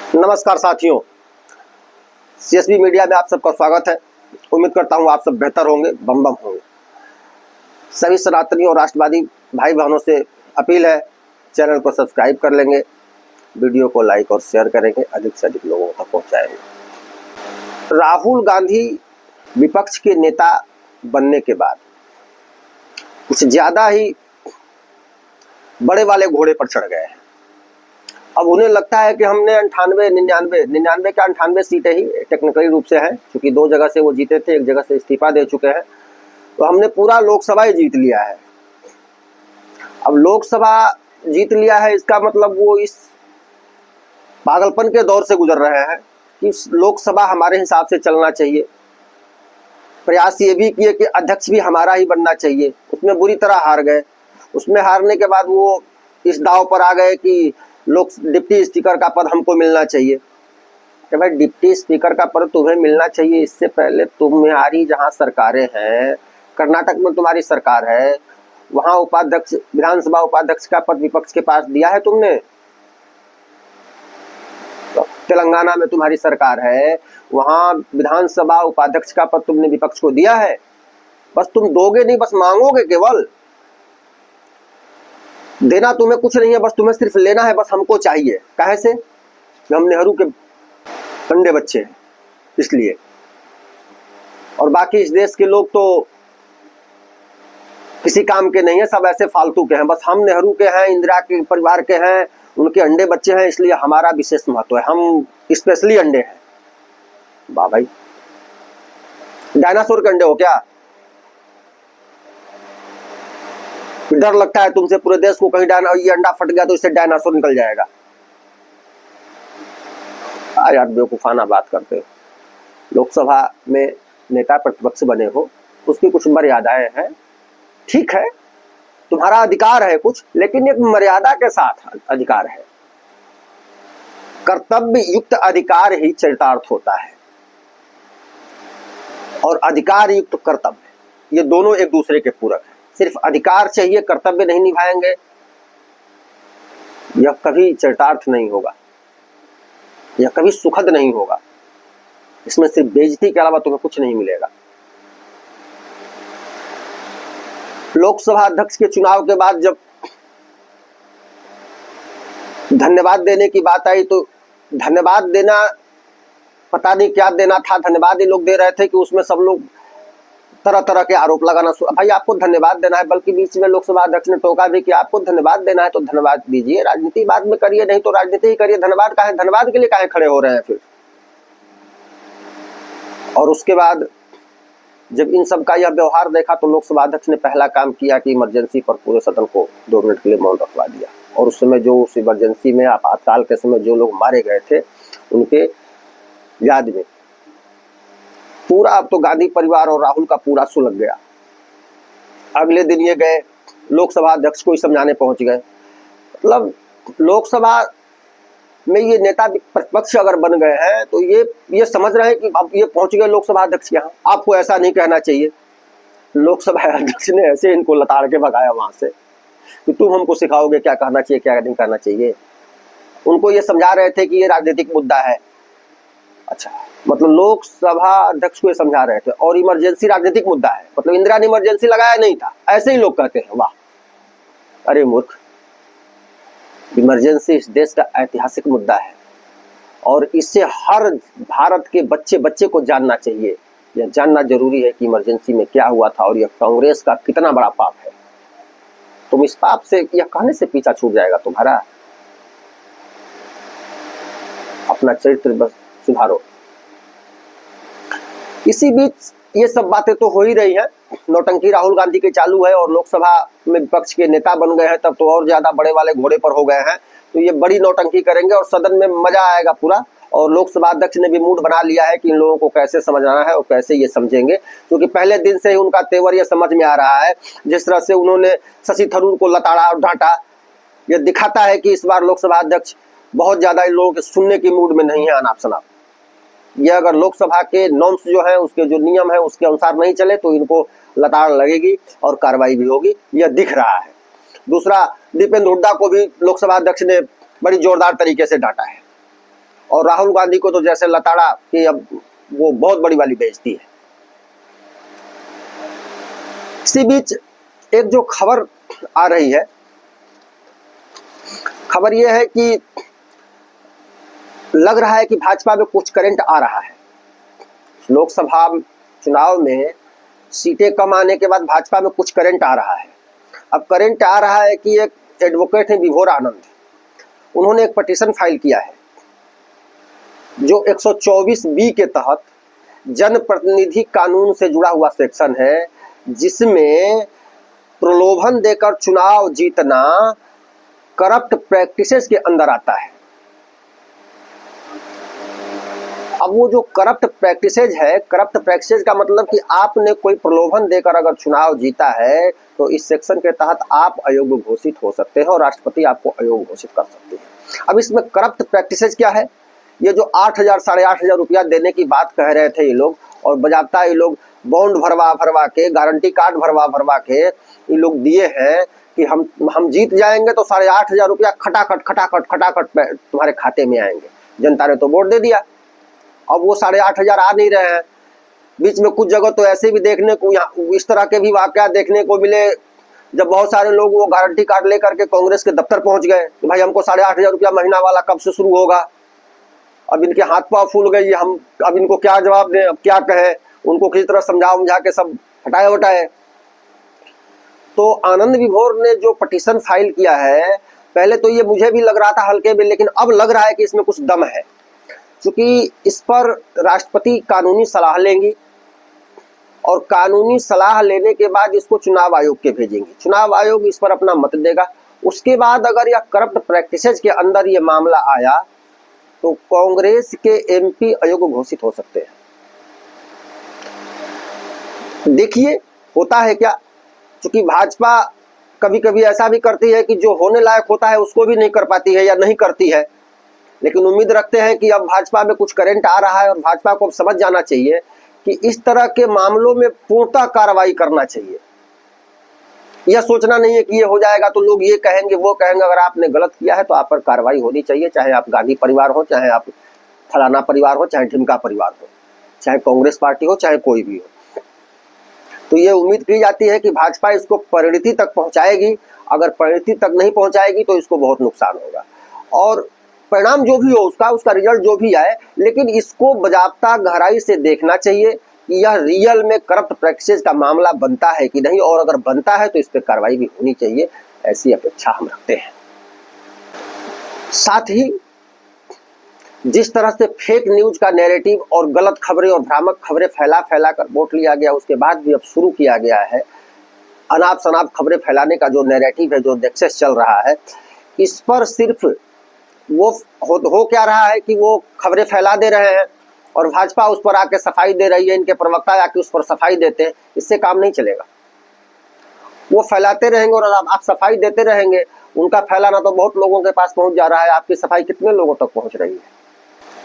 नमस्कार साथियों, CSB media में आप सबका स्वागत है। उम्मीद करता हूं आप सब बेहतर होंगे, बम बम होंगे। सभी सनातनी और राष्ट्रवादी भाई बहनों से अपील है, चैनल को सब्सक्राइब कर लेंगे, वीडियो को लाइक और शेयर करेंगे, अधिक से अधिक लोगों तक पहुंचाएंगे। राहुल गांधी विपक्ष के नेता बनने के बाद कुछ ज्यादा ही बड़े वाले घोड़े पर चढ़ गए हैं। अब उन्हें लगता है कि हमने 99 क्या 98 सीटें ही टेक्निकली रूप से हैं, क्योंकि 2 जगह से वो जीते थे, 1 जगह से इस्तीफा दे चुके हैं, तो हमने पूरा लोकसभा ही जीत लिया है। अब लोकसभा जीत लिया है, इसका मतलब वो इस पागलपन के दौर से गुजर रहे हैं कि लोकसभा हमारे हिसाब से चलना चाहिए। प्रयास ये भी किए कि अध्यक्ष भी हमारा ही बनना चाहिए, उसमें बुरी तरह हार गए। उसमें हारने के बाद वो इस दाव पर आ गए कि डिप्टी स्पीकर का पद हमको मिलना चाहिए। कि भाई डिप्टी स्पीकर का पद तुम्हें मिलना चाहिए, इससे पहले तुम्हारी जहां सरकारें हैं, कर्नाटक में तुम्हारी सरकार है, वहां उपाध्यक्ष, विधानसभा उपाध्यक्ष का पद विपक्ष के पास दिया है तुमने। तो तेलंगाना में तुम्हारी सरकार है, वहां विधानसभा उपाध्यक्ष का पद तुमने विपक्ष को दिया है। बस तुम दोगे नहीं, बस मांगोगे केवल। देना तुम्हें कुछ नहीं है, बस तुम्हें सिर्फ लेना है, बस हमको चाहिए। काहे से? हम नेहरू के अंडे बच्चे हैं इसलिए। और बाकी इस देश के लोग तो किसी काम के नहीं है, सब ऐसे फालतू के हैं। बस हम नेहरू के हैं, इंदिरा के परिवार के हैं, उनके अंडे बच्चे हैं, इसलिए हमारा विशेष महत्व है, हम स्पेशली अंडे हैं। वाह भाई, डायनासोर के अंडे हो क्या? डर लगता है तुमसे पूरे देश को, कहीं ये अंडा फट गया तो इससे डायनासोर निकल जाएगा। यार बेवकूफाना बात करते हो। लोकसभा में नेता प्रतिपक्ष बने हो, उसकी कुछ मर्यादाएं हैं, ठीक है, तुम्हारा अधिकार है कुछ, लेकिन एक मर्यादा के साथ अधिकार है। कर्तव्य युक्त अधिकार ही चरितार्थ होता है, और अधिकार युक्त कर्तव्य, ये दोनों एक दूसरे के पूरक हैं। सिर्फ अधिकार चाहिए, कर्तव्य नहीं निभाएंगे, यह कभी चरितार्थ नहीं होगा, यह कभी सुखद नहीं होगा। इसमें सिर्फ बेइज्जती के अलावा तुम्हें कुछ नहीं मिलेगा। लोकसभा अध्यक्ष के चुनाव के बाद जब धन्यवाद देने की बात आई, तो धन्यवाद देना पता नहीं क्या देना था, धन्यवाद ही लोग दे रहे थे कि उसमें सब लोग तरह तरह के आरोप लगाना। भाई आपको धन्यवाद देना है, बल्कि बीच में लोकसभा अध्यक्ष ने टोका भी कि आपको धन्यवाद देना है तो धन्यवाद दीजिए, राजनीति बाद में करिए, नहीं तो राजनीति ही करिए, धन्यवाद काहे, धन्यवाद के लिए काहे खड़े हो रहे हैं फिर। और उसके बाद जब इन सब का यह व्यवहार देखा, तो लोकसभा अध्यक्ष ने पहला काम किया कि इमरजेंसी पर पूरे सदन को 2 मिनट के लिए मौन रखवा दिया। और उस समय जो उस इमरजेंसी में आपातकाल के समय जो लोग मारे गए थे, उनके याद में पूरा, अब तो गांधी परिवार और राहुल का पूरा सुलग गया। अगले दिन ये गए लोकसभा अध्यक्ष को ही समझाने पहुंच गए। मतलब लोकसभा में ये नेता प्रतिपक्ष अगर बन गए हैं, तो ये समझ रहे हैं कि अब ये पहुंच गए लोकसभा अध्यक्ष के यहाँ। आपको ऐसा नहीं कहना चाहिए। लोकसभा अध्यक्ष ने ऐसे इनको लताड़ के भगाया वहां से कि तुम हमको सिखाओगे क्या कहना चाहिए, क्या नहीं कहना चाहिए। उनको ये समझा रहे थे कि ये राजनीतिक मुद्दा है। अच्छा, मतलब लोकसभा अध्यक्ष को ये समझा रहे थे, और इमरजेंसी राजनीतिक मुद्दा है, मतलब इंदिरा ने इमरजेंसी लगाया नहीं था, ऐसे ही लोग कहते हैं। वाह, अरे मूर्ख, इमरजेंसी इस देश का ऐतिहासिक मुद्दा है, और इससे हर भारत के बच्चे बच्चे को जानना चाहिए। यह जानना जरूरी है कि इमरजेंसी में क्या हुआ था, और यह कांग्रेस का कितना बड़ा पाप है। तुम इस पाप से, यह कहने से पीछा छूट जाएगा तुम्हारा। अपना चरित्र बस सुधारो। इसी बीच ये सब बातें तो हो ही रही है, नौटंकी राहुल गांधी के चालू है, और लोकसभा में विपक्ष के नेता बन गए हैं, तब तो और ज्यादा बड़े वाले घोड़े पर हो गए हैं। तो ये बड़ी नौटंकी करेंगे और सदन में मजा आएगा पूरा। और लोकसभा अध्यक्ष ने भी मूड बना लिया है कि इन लोगों को कैसे समझाना है और कैसे ये समझेंगे, क्योंकि पहले दिन से ही उनका तेवर ये समझ में आ रहा है। जिस तरह से उन्होंने शशि थरूर को लताड़ा और डांटा, यह दिखाता है कि इस बार लोकसभा अध्यक्ष बहुत ज्यादा इन लोगों के सुनने की मूड में नहीं है। अनाप शनाप ये अगर लोकसभा के नॉर्म्स जो है, उसके जो नियम है, उसके अनुसार नहीं चले तो इनको लताड़ लगेगी और कार्रवाई भी होगी, यह दिख रहा है। दूसरा, दीपेंद्र हुड्डा को भी लोकसभा अध्यक्ष ने बड़ी जोरदार तरीके से डांटा है। और राहुल गांधी को तो जैसे लताड़ा कि अब वो बहुत बड़ी वाली बेइज्जती है। इसी बीच एक जो खबर आ रही है, खबर यह है कि लग रहा है कि भाजपा में कुछ करंट आ रहा है। लोकसभा चुनाव में सीटें कम आने के बाद भाजपा में कुछ करंट आ रहा है। अब करंट आ रहा है कि एक एडवोकेट है विभोर आनंद, उन्होंने एक पिटीशन फाइल किया है जो 124B के तहत जनप्रतिनिधि कानून से जुड़ा हुआ सेक्शन है, जिसमें प्रलोभन देकर चुनाव जीतना करप्ट प्रैक्टिसेस के अंदर आता है। अब वो जो करप्ट प्रैक्टिसेज है, करप्ट प्रैक्टिसेज का मतलब कि आपने कोई प्रलोभन देकर अगर चुनाव जीता है तो इस सेक्शन के तहत आप अयोग्य घोषित हो सकते हैं और राष्ट्रपति आपको अयोग्य घोषित कर सकते हैं। अब इसमें करप्ट प्रैक्टिसेज क्या है? ये जो 8,000 साढ़े 8,000 रुपया देने की बात कह रहे थे ये लोग, और बजाबता ये लोग बॉन्ड भरवा के, गारंटी कार्ड भरवा के ये लोग दिए हैं कि हम जीत जाएंगे तो 8,500 रुपया खटाखट तुम्हारे खाते में आएंगे। जनता ने तो वोट दे दिया, अब वो 8,500 आ नहीं रहे हैं। बीच में कुछ जगह तो ऐसे भी देखने को, यहाँ इस तरह के भी वाकया देखने को मिले जब बहुत सारे लोग वो गारंटी कार्ड लेकर के कांग्रेस के दफ्तर पहुंच गए कि भाई हमको 8,500 रुपया महीना वाला कब से शुरू होगा। अब इनके हाथ पांव फूल गई, हम अब इनको क्या जवाब दें, अब क्या कहें, उनको किसी तरह समझा के सब हटाए। तो आनंद विभोर ने जो पिटीशन फाइल किया है, पहले तो ये मुझे भी लग रहा था हल्के में, लेकिन अब लग रहा है कि इसमें कुछ दम है, क्योंकि इस पर राष्ट्रपति कानूनी सलाह लेंगी और कानूनी सलाह लेने के बाद इसको चुनाव आयोग के भेजेंगे। चुनाव आयोग इस पर अपना मत देगा। उसके बाद अगर यह करप्ट प्रैक्टिसेज के अंदर ये मामला आया तो कांग्रेस के एमपी अयोग्य घोषित हो सकते हैं। देखिए होता है क्या, क्योंकि भाजपा कभी कभी ऐसा भी करती है कि जो होने लायक होता है उसको भी नहीं कर पाती है या नहीं करती है। लेकिन उम्मीद रखते हैं कि अब भाजपा में कुछ करंट आ रहा है और भाजपा को अब समझ जाना चाहिए कि इस तरह के मामलों में पूर्णतः कार्रवाई करना चाहिए। यह सोचना नहीं है कि ये हो जाएगा तो लोग ये कहेंगे वो कहेंगे। अगर आपने गलत किया है तो आप पर कार्रवाई होनी चाहिए, चाहे आप गांधी परिवार हो, चाहे आप फलाना परिवार हो, चाहे ढिमका परिवार हो, चाहे कांग्रेस पार्टी हो, चाहे कोई भी हो। तो ये उम्मीद की जाती है कि भाजपा इसको परिणति तक पहुंचाएगी। अगर परिणति तक नहीं पहुंचाएगी तो इसको बहुत नुकसान होगा, और परिणाम जो भी हो उसका रिजल्ट जो भी आए, लेकिन इसको बजाबता गहराई से देखना चाहिए कि यह रियल में करप्ट प्रैक्टिसेस का मामला बनता है कि नहीं, और अगर बनता है तो इस पर कार्रवाई भी होनी चाहिए, ऐसी अपेक्षा हम रखते हैं। साथ ही जिस तरह से फेक न्यूज का नैरेटिव और गलत खबरें और भ्रामक खबरें फैला कर वोट लिया गया, उसके बाद भी अब शुरू किया गया है अनाप शनाप खबरें फैलाने का जो नैरेटिव है, जो नेक्सस चल रहा है, इस पर सिर्फ वो हो क्या रहा है कि वो खबरें फैला दे रहे हैं और भाजपा उस पर आके सफाई दे रही है, इनके प्रवक्ता आके उस पर सफाई देते हैं। इससे काम नहीं चलेगा। वो फैलाते रहेंगे और आप सफाई देते रहेंगे, उनका फैलाना तो बहुत लोगों के पास पहुंच जा रहा है, आपकी सफाई कितने लोगों तक पहुंच रही है।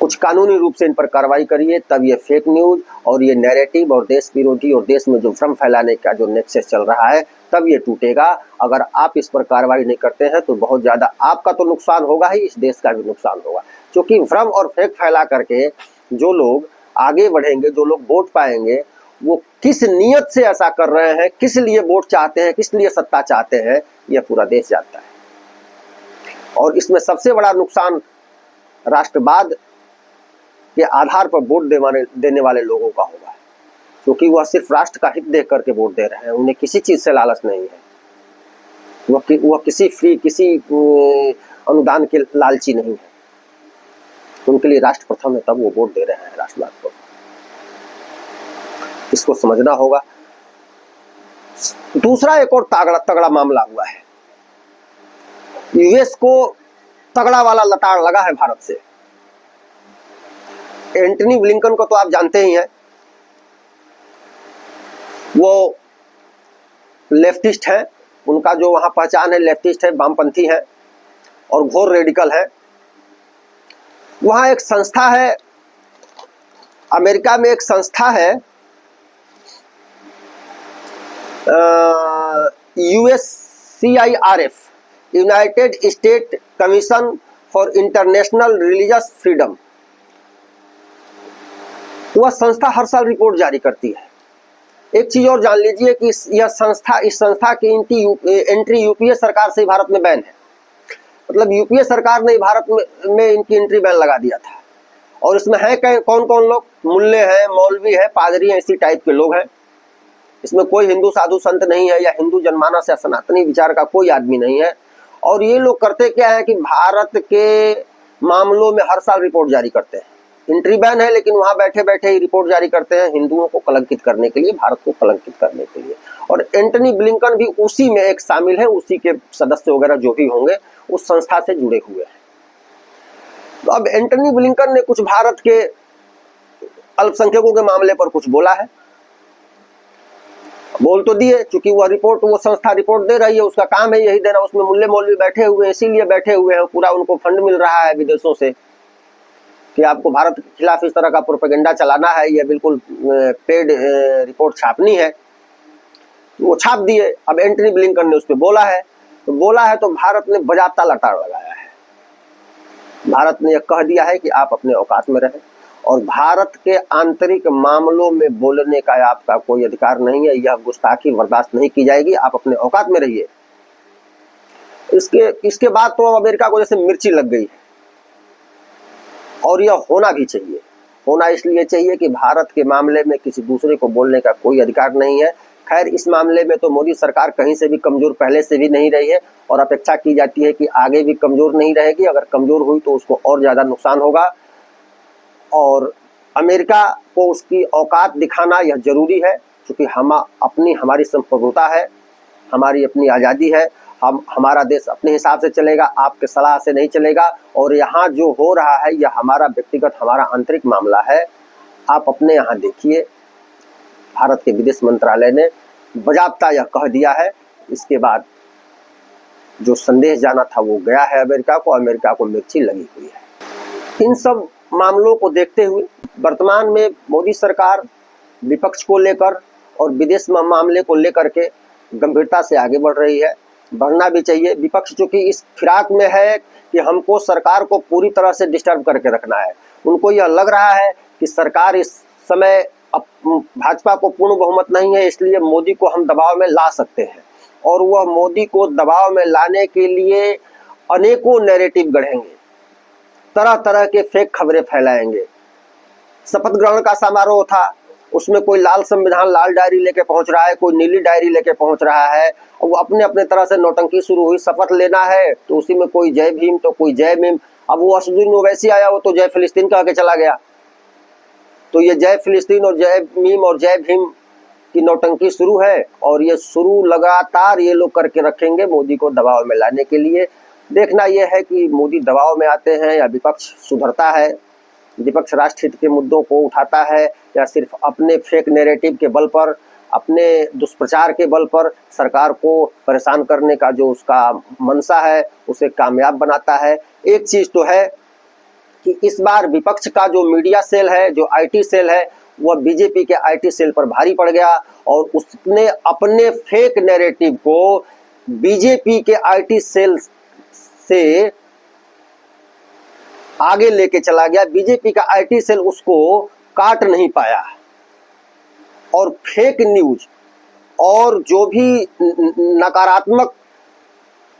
कुछ कानूनी रूप से इन पर कार्रवाई करिए, तब ये फेक न्यूज और ये नैरेटिव और देश विरोधी और देश में जो भ्रम फैलाने का जो नेक्सस चल रहा है, तब ये टूटेगा। अगर आप इस पर कार्रवाई नहीं करते हैं तो बहुत ज़्यादा आपका तो नुकसान होगा ही, इस देश का भी नुकसान होगा। क्योंकि भ्रम और फेक फैला करके जो लोग आगे बढ़ेंगे, जो लोग वोट पाएंगे, वो किस नीयत से ऐसा कर रहे हैं, किस लिए वोट चाहते हैं, किस लिए सत्ता चाहते हैं, यह पूरा देश जानता है। और इसमें सबसे बड़ा नुकसान राष्ट्रवाद के आधार पर वोट देने वाले लोगों का होगा, क्योंकि वह सिर्फ राष्ट्र का हित देख करके वोट दे रहे हैं। उन्हें किसी चीज से लालच नहीं है, वह किसी अनुदान के लालची नहीं है। उनके लिए राष्ट्र प्रथम है, तब वो वोट दे रहे हैं राष्ट्रवाद को। इसको समझना होगा। दूसरा एक और तगड़ा मामला हुआ है। यूएस को तगड़ा वाला लताड़ लगा है भारत से। एंटनी ब्लिंकन को तो आप जानते ही हैं, वो लेफ्टिस्ट है, उनका जो वहां पहचान है लेफ्टिस्ट है, वामपंथी है और घोर रेडिकल है। वहां एक संस्था है, अमेरिका में एक संस्था है USCIRF, United state commission for international religious freedom. वह संस्था हर साल रिपोर्ट जारी करती है। एक चीज और जान लीजिए कि इस संस्था की एंट्री यूपीए सरकार से भारत में बैन है। मतलब यूपीए सरकार ने भारत में इनकी एंट्री बैन लगा दिया था। और इसमें है कौन कौन लोग? मुल्ले हैं, मौलवी है, पादरी हैं, इसी टाइप के लोग हैं। इसमें कोई हिंदू साधु संत नहीं है या हिंदू जनमानस या सनातनी विचार का कोई आदमी नहीं है। और ये लोग करते क्या है कि भारत के मामलों में हर साल रिपोर्ट जारी करते हैं। एंट्री बैन है लेकिन वहां बैठे बैठे ही रिपोर्ट जारी करते हैं, हिंदुओं को कलंकित करने के लिए, भारत को कलंकित करने के लिए। और एंटनी ब्लिंकन भी उसी में एक शामिल है, उसी के सदस्य वगैरह जो भी होंगे उस संस्था से जुड़े हुए हैं। तो अब एंटनी ब्लिंकन ने कुछ भारत के अल्पसंख्यकों के मामले पर कुछ बोला है, बोल तो दिए, चूंकि वो संस्था रिपोर्ट दे रही है, उसका काम है यही देना। उसमें मुल्ले मौलवी बैठे हुए हैं, इसीलिए बैठे हुए हैं, पूरा उनको फंड मिल रहा है विदेशों से कि आपको भारत के खिलाफ इस तरह का प्रोपेगेंडा चलाना है, यह बिल्कुल पेड रिपोर्ट छापनी है। वो छाप दिए। अब एंटनी ब्लिंकन ने उस पर बोला है, तो भारत ने बजाबता लटार लगाया है। भारत ने यह कह दिया है कि आप अपने औकात में रहें और भारत के आंतरिक मामलों में बोलने का आपका कोई अधिकार नहीं है, यह गुस्ताखी बर्दाश्त नहीं की जाएगी, आप अपने औकात में रहिए। इसके बाद तो अमेरिका को जैसे मिर्ची लग गई है। और यह होना भी चाहिए। होना इसलिए चाहिए कि भारत के मामले में किसी दूसरे को बोलने का कोई अधिकार नहीं है। खैर, इस मामले में तो मोदी सरकार कहीं से भी कमजोर पहले से भी नहीं रही है और अपेक्षा की जाती है कि आगे भी कमजोर नहीं रहेगी। अगर कमजोर हुई तो उसको और ज्यादा नुकसान होगा। और अमेरिका को उसकी औकात दिखाना यह जरूरी है, क्योंकि हमारी संप्रभुता है, हमारी अपनी आज़ादी है। हमारा देश अपने हिसाब से चलेगा, आपके सलाह से नहीं चलेगा। और यहाँ जो हो रहा है यह हमारा व्यक्तिगत, हमारा आंतरिक मामला है। आप अपने यहाँ देखिए, भारत के विदेश मंत्रालय ने बजाबता यह कह दिया है। इसके बाद जो संदेश जाना था वो गया है अमेरिका को मिर्ची लगी हुई है। इन सब मामलों को देखते हुए वर्तमान में मोदी सरकार विपक्ष को लेकर और विदेश मामले को लेकर के गंभीरता से आगे बढ़ रही है। बढ़ना भी चाहिए। विपक्ष चूंकि इस फिराक में है कि हमको सरकार को पूरी तरह से डिस्टर्ब करके रखना है। उनको यह लग रहा है कि सरकार इस समय भाजपा को पूर्ण बहुमत नहीं है, इसलिए मोदी को हम दबाव में ला सकते हैं। और वह मोदी को दबाव में लाने के लिए अनेकों नैरेटिव गढ़ेंगे, तरह तरह के फेक खबरें फैलाएंगे। शपथ ग्रहण का समारोह था, उसमें कोई लाल संविधान, लाल डायरी लेके पहुंच रहा है, कोई नीली डायरी लेके पहुंच रहा है। और वो अपने अपने तरह से नौटंकी शुरू हुई। शपथ लेना है तो उसी में कोई जय भीम तो कोई जय भीम। अब वो असदुद्दीन ओवैसी आया, वो तो जय फिलिस्तीन कह के चला गया। तो ये जय फिलिस्तीन और जय मीम और जय भीम की नौटंकी शुरू है। और ये शुरू लगातार ये लोग करके रखेंगे मोदी को दबाव में लाने के लिए। देखना यह है कि मोदी दबाव में आते हैं या विपक्ष सुधरता है, विपक्ष राष्ट्र हित के मुद्दों को उठाता है, या सिर्फ अपने फेक नैरेटिव के बल पर, अपने दुष्प्रचार के बल पर सरकार को परेशान करने का जो उसका मंशा है उसे कामयाब बनाता है। एक चीज तो है कि इस बार विपक्ष का जो मीडिया सेल है, जो आईटी सेल है, वह बीजेपी के आईटी सेल पर भारी पड़ गया और उसने अपने फेक नैरेटिव को बीजेपी के आईटी सेल से आगे लेके चला गया। बीजेपी का आईटी सेल उसको काट नहीं पाया और फेक न्यूज और जो भी नकारात्मक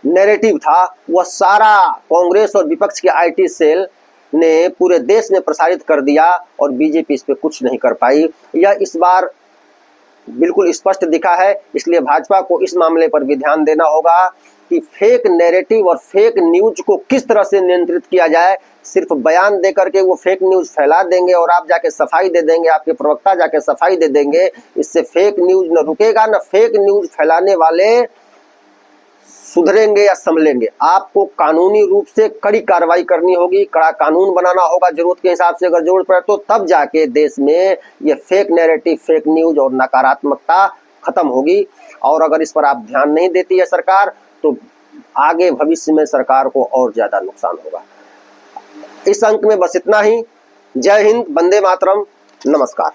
नैरेटिव था वह सारा कांग्रेस और विपक्ष के आईटी सेल ने पूरे देश में प्रसारित कर दिया और बीजेपी इस पे कुछ नहीं कर पाई। यह इस बार बिल्कुल स्पष्ट दिखा है। इसलिए भाजपा को इस मामले पर भी ध्यान देना होगा कि फेक नैरेटिव और फेक न्यूज को किस तरह से नियंत्रित किया जाए। सिर्फ बयान देकर के वो फेक न्यूज फैला देंगे और आप जाके सफाई दे देंगे, आपके प्रवक्ता जाके सफाई दे देंगे, इससे फेक न्यूज न रुकेगा, न फेक न्यूज फैलाने वाले सुधरेंगे या संभलेंगे। आपको कानूनी रूप से कड़ी कार्रवाई करनी होगी, कड़ा कानून बनाना होगा जरूरत के हिसाब से, अगर जरूरत पड़े तो, तब जाके देश में ये फेक नैरेटिव, फेक न्यूज और नकारात्मकता खत्म होगी। और अगर इस पर आप ध्यान नहीं देती है सरकार तो आगे भविष्य में सरकार को और ज्यादा नुकसान होगा। इस अंक में बस इतना ही। जय हिंद, वंदे मातरम, नमस्कार।